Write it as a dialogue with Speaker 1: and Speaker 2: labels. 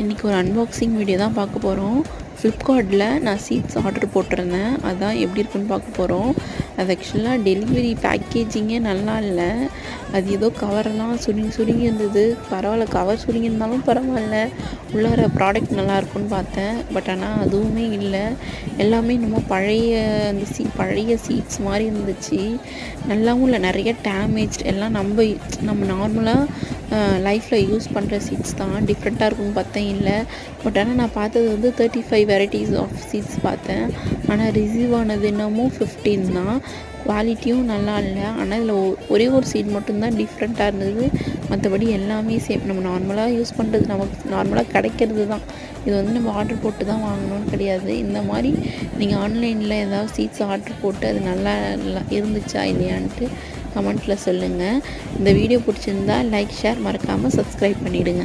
Speaker 1: இன்றைக்கி ஒரு unboxing video தான் பார்க்க போகிறோம். ஃப்ளிப்கார்ட்டில் நான் சீட்ஸ் ஆர்டர் போட்டிருந்தேன். அதான் எப்படி இருக்குன்னு பார்க்க போகிறோம். அது ஆக்சுவலாக டெலிவரி பேக்கேஜிங்கே நல்லா இல்லை. அது ஏதோ கவரெல்லாம் சுருங்கி இருந்தது. பரவாயில்ல, கவர் சுருங்கி இருந்தாலும் பரவாயில்ல, உள்ளார ப்ராடக்ட் நல்லா இருக்குன்னு பார்த்தேன். பட் ஆனால் அதுவுமே இல்லை. எல்லாமே இன்னமும் பழைய அந்த பழைய சீட்ஸ் மாதிரி இருந்துச்சு. நல்லாவும் இல்லை, நிறைய டேமேஜ். எல்லாம் நம்ம நார்மலாக லைஃப்பில் யூஸ் பண்ணுற சீட்ஸ் தான். டிஃப்ரெண்ட்டாக இருக்கும்னு பார்த்தேன், இல்லை. பட் ஆனால் நான் பார்த்தது வந்து 35 வெரைட்டிஸ் ஆஃப் சீட்ஸ் பார்த்தேன். ஆனால் ரிசீவ் ஆனது என்னமோ 15 தான். குவாலிட்டியும் நல்லா இல்லை. ஆனால் இதில் ஒரே ஒரு சீட் மட்டும்தான் டிஃப்ரெண்ட்டாக இருந்தது. மற்றபடி எல்லாமே சேம், நம்ம நார்மலாக யூஸ் பண்ணுறது, நமக்கு நார்மலாக கிடைக்கிறது தான். இது வந்து நம்ம ஆர்டர் போட்டு தான் வாங்கணும்னு கிடையாது. இந்த மாதிரி நீங்கள் ஆன்லைனில் ஏதாவது சீட்ஸ் ஆர்டர் போட்டு அது நல்லா இருந்துச்சா இல்லையான்ட்டு கமெண்ட்டில் சொல்லுங்கள். இந்த வீடியோ பிடிச்சிருந்தா லைக், ஷேர், மறக்காமல் சப்ஸ்கிரைப் பண்ணிவிடுங்க.